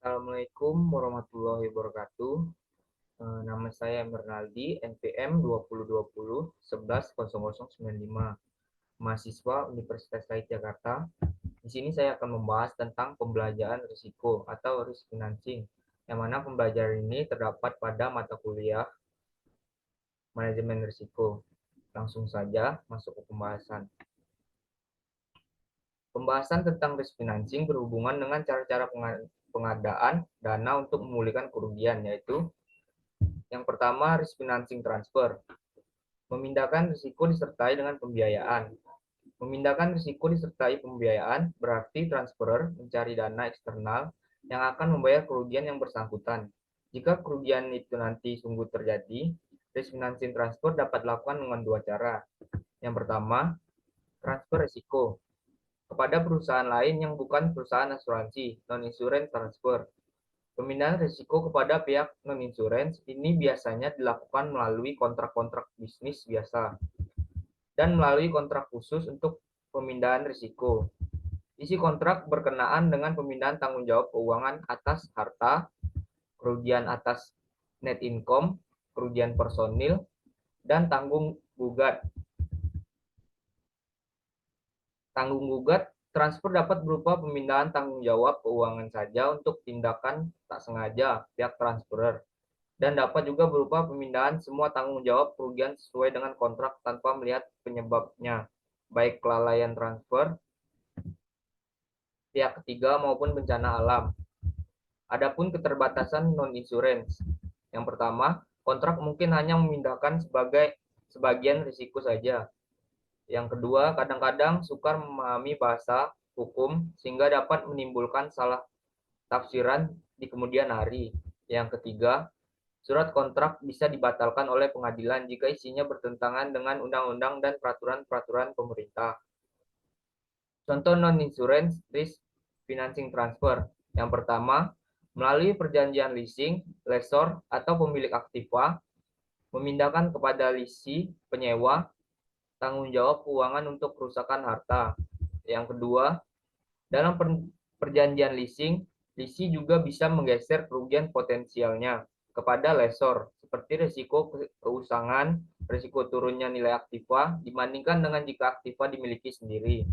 Assalamualaikum warahmatullahi wabarakatuh. Nama saya Bernaldi, NPM 2020 110095, mahasiswa Universitas Said Jakarta. Di sini saya akan membahas tentang pembelajaran risiko atau risk financing, yang mana pembelajaran ini terdapat pada mata kuliah manajemen risiko. Langsung saja masuk ke pembahasan. Pembahasan tentang risk financing berhubungan dengan cara-cara pengadaan dana untuk memulihkan kerugian, yaitu yang pertama, risk financing transfer. Memindahkan risiko disertai dengan pembiayaan. Memindahkan risiko disertai pembiayaan berarti transferer mencari dana eksternal yang akan membayar kerugian yang bersangkutan. Jika kerugian itu nanti sungguh terjadi, risk financing transfer dapat dilakukan dengan dua cara. Yang pertama, transfer risiko kepada perusahaan lain yang bukan perusahaan asuransi, non-insurance transfer. Pemindahan risiko kepada pihak non-insurance ini biasanya dilakukan melalui kontrak-kontrak bisnis biasa dan melalui kontrak khusus untuk pemindahan risiko. Isi kontrak berkenaan dengan pemindahan tanggung jawab keuangan atas harta, kerugian atas net income, kerugian personil, dan tanggung gugat. Tanggung gugat transfer dapat berupa pemindahan tanggung jawab keuangan saja untuk tindakan tak sengaja pihak transferer, dan dapat juga berupa pemindahan semua tanggung jawab kerugian sesuai dengan kontrak tanpa melihat penyebabnya, baik kelalaian transfer, pihak ketiga maupun bencana alam. Adapun keterbatasan non-insurance. Yang pertama, kontrak mungkin hanya memindahkan sebagian risiko saja. Yang kedua, kadang-kadang sukar memahami bahasa hukum sehingga dapat menimbulkan salah tafsiran di kemudian hari. Yang ketiga, surat kontrak bisa dibatalkan oleh pengadilan jika isinya bertentangan dengan undang-undang dan peraturan-peraturan pemerintah. Contoh non-insurance risk financing transfer. Yang pertama, melalui perjanjian leasing, lessor atau pemilik aktiva, memindahkan kepada lisi, penyewa, tanggung jawab keuangan untuk kerusakan harta. Yang kedua, dalam perjanjian leasing, lisi juga bisa menggeser kerugian potensialnya kepada lessor, seperti risiko keusangan, risiko turunnya nilai aktiva dibandingkan dengan jika aktiva dimiliki sendiri.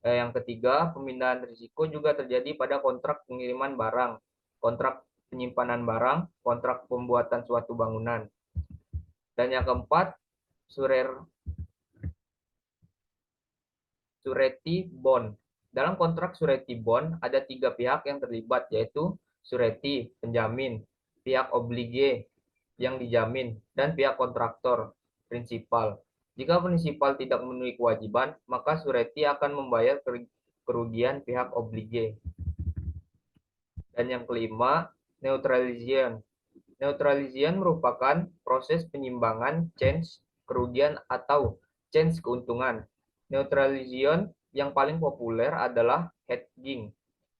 Yang ketiga, pemindahan risiko juga terjadi pada kontrak pengiriman barang, kontrak penyimpanan barang, kontrak pembuatan suatu bangunan. Dan yang keempat, surety bond. Dalam kontrak surety bond ada tiga pihak yang terlibat, yaitu surety, penjamin, pihak oblige yang dijamin, dan pihak kontraktor, prinsipal. Jika prinsipal tidak memenuhi kewajiban, maka surety akan membayar kerugian pihak oblige. Dan yang kelima, neutralization. Neutralization merupakan proses penyimbangan change kerugian atau change keuntungan. Neutralization yang paling populer adalah hedging,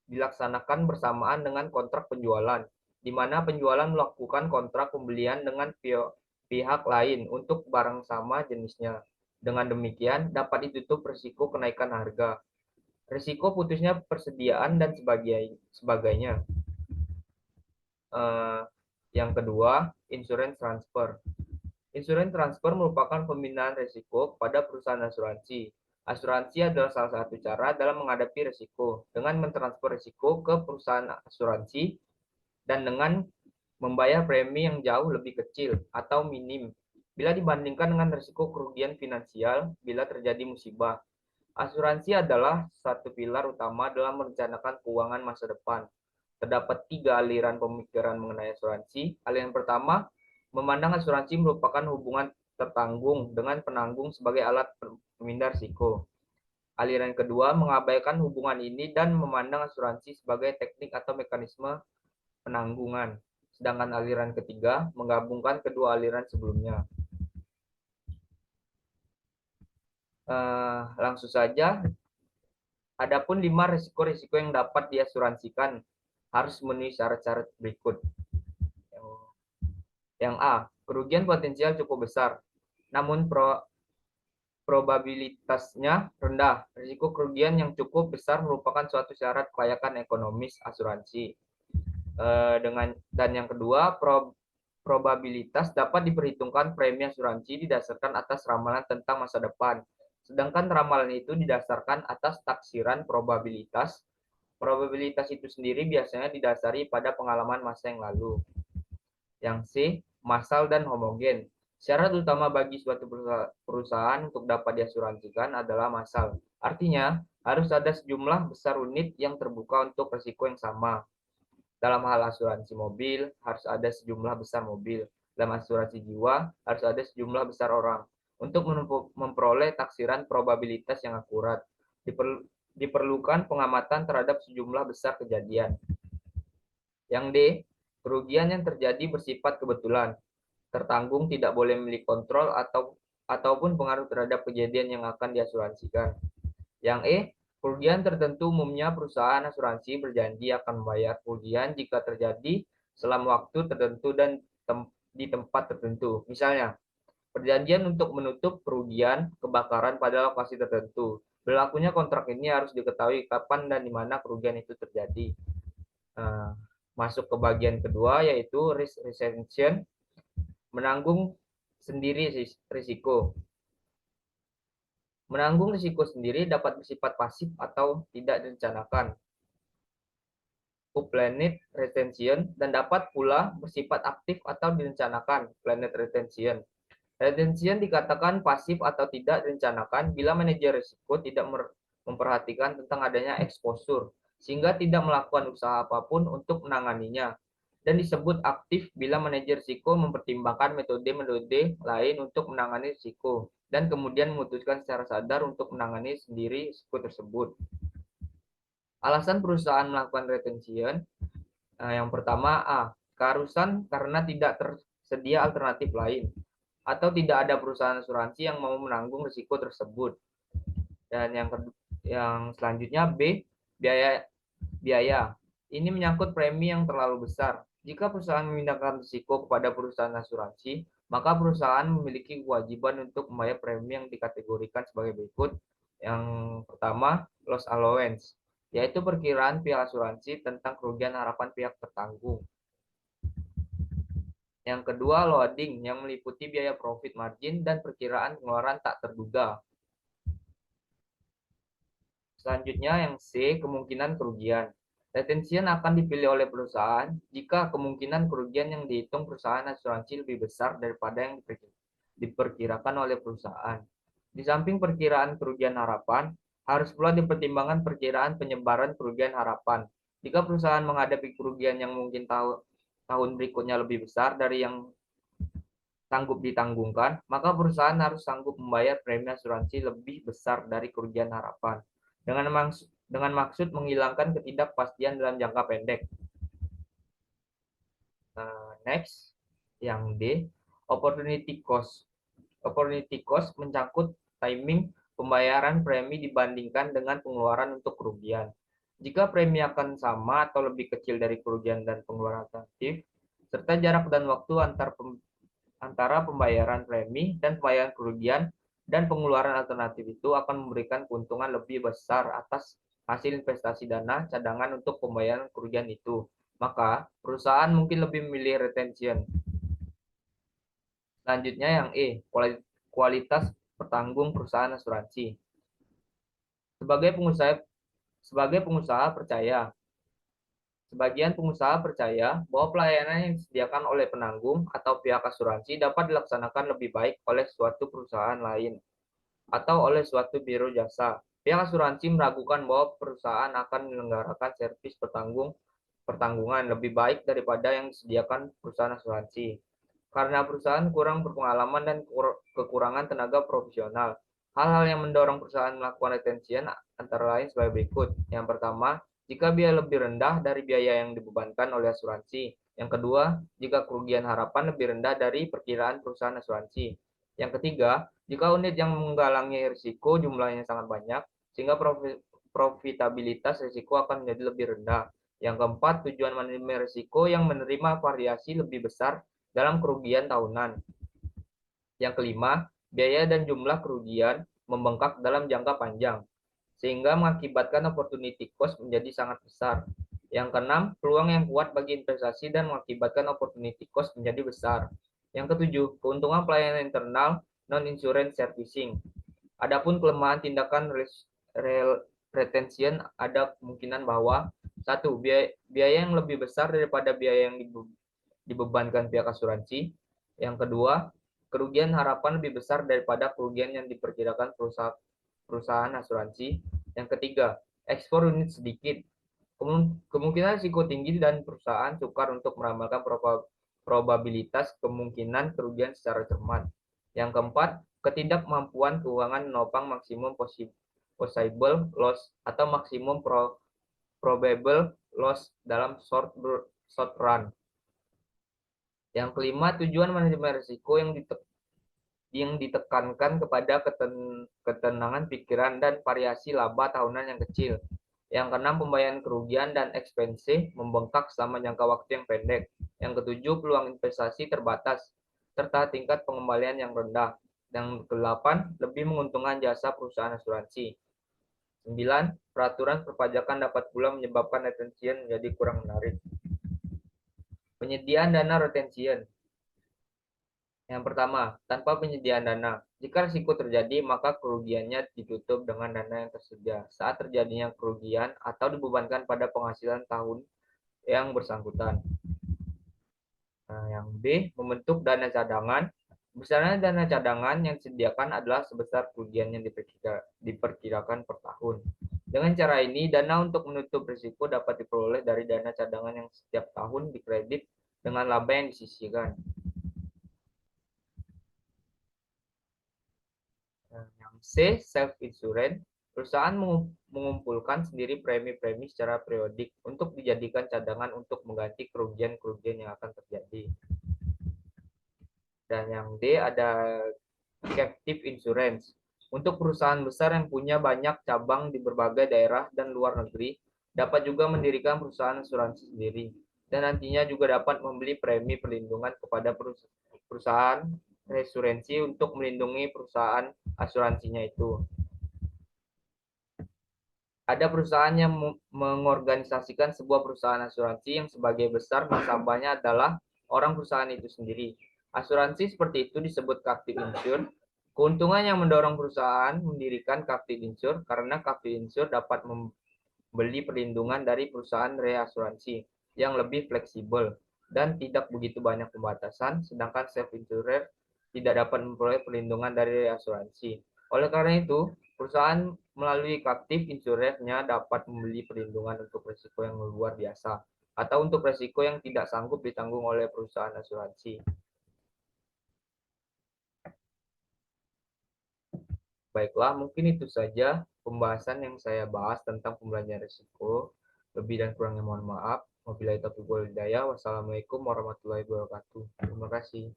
dilaksanakan bersamaan dengan kontrak penjualan, di mana penjualan melakukan kontrak pembelian dengan pihak lain untuk barang sama jenisnya. Dengan demikian, dapat ditutup risiko kenaikan harga, risiko putusnya persediaan, dan sebagainya. Yang kedua, insurance transfer. Insurance transfer merupakan pemindahan risiko pada perusahaan asuransi. Asuransi adalah salah satu cara dalam menghadapi risiko dengan mentransfer risiko ke perusahaan asuransi dan dengan membayar premi yang jauh lebih kecil atau minim bila dibandingkan dengan risiko kerugian finansial bila terjadi musibah. Asuransi adalah satu pilar utama dalam merencanakan keuangan masa depan. Terdapat tiga aliran pemikiran mengenai asuransi. Aliran pertama, memandang asuransi merupakan hubungan tertanggung dengan penanggung sebagai alat pemindah risiko. Aliran kedua, mengabaikan hubungan ini dan memandang asuransi sebagai teknik atau mekanisme penanggungan. Sedangkan aliran ketiga, menggabungkan kedua aliran sebelumnya. Langsung saja, adapun 5 risiko-risiko yang dapat diasuransikan harus memenuhi syarat-syarat berikut. Yang A, kerugian potensial cukup besar, namun probabilitasnya rendah. Risiko kerugian yang cukup besar merupakan suatu syarat kelayakan ekonomis asuransi. Dan yang kedua, probabilitas dapat diperhitungkan premi asuransi didasarkan atas ramalan tentang masa depan. Sedangkan ramalan itu didasarkan atas taksiran probabilitas. Probabilitas itu sendiri biasanya didasari pada pengalaman masa yang lalu. Yang C, massal dan homogen. Syarat utama bagi suatu perusahaan untuk dapat diasuransikan adalah massal. Artinya, harus ada sejumlah besar unit yang terbuka untuk risiko yang sama. Dalam hal asuransi mobil, harus ada sejumlah besar mobil. Dalam asuransi jiwa, harus ada sejumlah besar orang. Untuk memperoleh taksiran probabilitas yang akurat, diperlukan pengamatan terhadap sejumlah besar kejadian. Yang D, kerugian yang terjadi bersifat kebetulan, tertanggung, tidak boleh memiliki kontrol ataupun pengaruh terhadap kejadian yang akan diasuransikan. Yang E, kerugian tertentu umumnya perusahaan asuransi berjanji akan membayar kerugian jika terjadi selama waktu tertentu dan di tempat tertentu. Misalnya, perjanjian untuk menutup kerugian kebakaran pada lokasi tertentu. Berlakunya kontrak ini harus diketahui kapan dan di mana kerugian itu terjadi. Nah, masuk ke bagian kedua yaitu risk retention, menanggung sendiri risiko. Menanggung risiko sendiri dapat bersifat pasif atau tidak direncanakan. Planet retention dan dapat pula bersifat aktif atau direncanakan. Planet retention. Retention dikatakan pasif atau tidak direncanakan bila manajer risiko tidak memperhatikan tentang adanya exposure sehingga tidak melakukan usaha apapun untuk menanganinya. Dan disebut aktif bila manajer risiko mempertimbangkan metode-metode lain untuk menangani risiko dan kemudian memutuskan secara sadar untuk menangani sendiri risiko tersebut. Alasan perusahaan melakukan retention, yang pertama A, keharusan karena tidak tersedia alternatif lain atau tidak ada perusahaan asuransi yang mau menanggung risiko tersebut. Dan yang selanjutnya B, biaya. Ini menyangkut premi yang terlalu besar. Jika perusahaan memindahkan risiko kepada perusahaan asuransi, maka perusahaan memiliki kewajiban untuk membayar premi yang dikategorikan sebagai berikut. Yang pertama, loss allowance, yaitu perkiraan pihak asuransi tentang kerugian harapan pihak tertanggung. Yang kedua, loading, yang meliputi biaya profit margin dan perkiraan pengeluaran tak terduga. Selanjutnya yang C, kemungkinan kerugian. Retention akan dipilih oleh perusahaan jika kemungkinan kerugian yang dihitung perusahaan asuransi lebih besar daripada yang diperkirakan oleh perusahaan. Di samping perkiraan kerugian harapan, harus pula dipertimbangkan perkiraan penyebaran kerugian harapan. Jika perusahaan menghadapi kerugian yang mungkin tahun berikutnya lebih besar dari yang sanggup ditanggungkan, maka perusahaan harus sanggup membayar premi asuransi lebih besar dari kerugian harapan. Dengan maksud menghilangkan ketidakpastian dalam jangka pendek. Next, yang D, opportunity cost. Opportunity cost mencangkut timing pembayaran premi dibandingkan dengan pengeluaran untuk kerugian. Jika premi akan sama atau lebih kecil dari kerugian dan pengeluaran alternatif, serta jarak dan waktu antara pembayaran premi dan pembayaran kerugian dan pengeluaran alternatif itu akan memberikan keuntungan lebih besar atas hasil investasi dana cadangan untuk pembayaran kerugian itu. Maka, perusahaan mungkin lebih memilih retention. Selanjutnya yang E, kualitas petanggung perusahaan asuransi. Sebagai pengusaha percaya, sebagian pengusaha percaya bahwa pelayanan yang disediakan oleh penanggung atau pihak asuransi dapat dilaksanakan lebih baik oleh suatu perusahaan lain atau oleh suatu biro jasa. Pihak asuransi meragukan bahwa perusahaan akan menyelenggarakan servis pertanggungan lebih baik daripada yang disediakan perusahaan asuransi. Karena perusahaan kurang berpengalaman dan kekurangan tenaga profesional. Hal-hal yang mendorong perusahaan melakukan retention antara lain sebagai berikut. Yang pertama, jika biaya lebih rendah dari biaya yang dibebankan oleh asuransi. Yang kedua, jika kerugian harapan lebih rendah dari perkiraan perusahaan asuransi. Yang ketiga, jika unit yang menggalangi risiko jumlahnya sangat banyak, sehingga profitabilitas risiko akan menjadi lebih rendah. Yang keempat, tujuan manajemen risiko yang menerima variasi lebih besar dalam kerugian tahunan. Yang kelima, biaya dan jumlah kerugian membengkak dalam jangka panjang, sehingga mengakibatkan opportunity cost menjadi sangat besar. Yang keenam, peluang yang kuat bagi investasi dan mengakibatkan opportunity cost menjadi besar. Yang ketujuh, keuntungan pelayanan internal non-insurance servicing. Adapun kelemahan tindakan retention, ada kemungkinan bahwa satu, biaya yang lebih besar daripada biaya yang dibebankan pihak asuransi. Yang kedua, kerugian harapan lebih besar daripada kerugian yang diperkirakan perusahaan asuransi. Yang ketiga, ekspor unit sedikit. Kemungkinan risiko tinggi dan perusahaan sukar untuk meramalkan probabilitas kemungkinan kerugian secara cermat. Yang keempat, ketidakmampuan keuangan menopang maksimum possible loss atau maksimum probable loss dalam short run. Yang kelima, tujuan manajemen risiko yang ditekankan kepada ketenangan pikiran dan variasi laba tahunan yang kecil. Yang keenam, pembayaran kerugian dan ekstensi membengkak selama jangka waktu yang pendek. Yang ketujuh, peluang investasi terbatas, serta tingkat pengembalian yang rendah. Yang kedelapan, lebih menguntungkan jasa perusahaan asuransi. 9. Peraturan perpajakan dapat pula menyebabkan retention menjadi kurang menarik. Penyediaan dana retention. Yang pertama, tanpa penyediaan dana. Jika risiko terjadi, maka kerugiannya ditutup dengan dana yang tersedia saat terjadinya kerugian atau dibebankan pada penghasilan tahun yang bersangkutan. Nah, yang B, membentuk dana cadangan. Besarnya dana cadangan yang disediakan adalah sebesar kerugian yang diperkirakan per tahun. Dengan cara ini, dana untuk menutup risiko dapat diperoleh dari dana cadangan yang setiap tahun dikredit dengan laba yang disisihkan. Yang C, self insurance. Perusahaan mengumpulkan sendiri premi-premi secara periodik untuk dijadikan cadangan untuk mengganti kerugian-kerugian yang akan terjadi. Dan yang D, ada captive insurance. Untuk perusahaan besar yang punya banyak cabang di berbagai daerah dan luar negeri, dapat juga mendirikan perusahaan asuransi sendiri. Dan nantinya juga dapat membeli premi perlindungan kepada perusahaan asuransi untuk melindungi perusahaan asuransinya itu. Ada perusahaan yang mengorganisasikan sebuah perusahaan asuransi yang sebagai besar nasabahnya adalah orang perusahaan itu sendiri. Asuransi seperti itu disebut captive insure. Keuntungan yang mendorong perusahaan mendirikan captive insure karena captive insure dapat membeli perlindungan dari perusahaan reasuransi yang lebih fleksibel dan tidak begitu banyak pembatasan, sedangkan self insurer tidak dapat memperoleh perlindungan dari reasuransi. Oleh karena itu, perusahaan melalui captive insurance-nya dapat membeli perlindungan untuk risiko yang luar biasa atau untuk risiko yang tidak sanggup ditanggung oleh perusahaan asuransi. Baiklah, mungkin itu saja pembahasan yang saya bahas tentang pembelajaran risiko. Lebih dan kurangnya mohon maaf. Wabillahi taufiq wal hidayah. Wassalamualaikum warahmatullahi wabarakatuh. Terima kasih.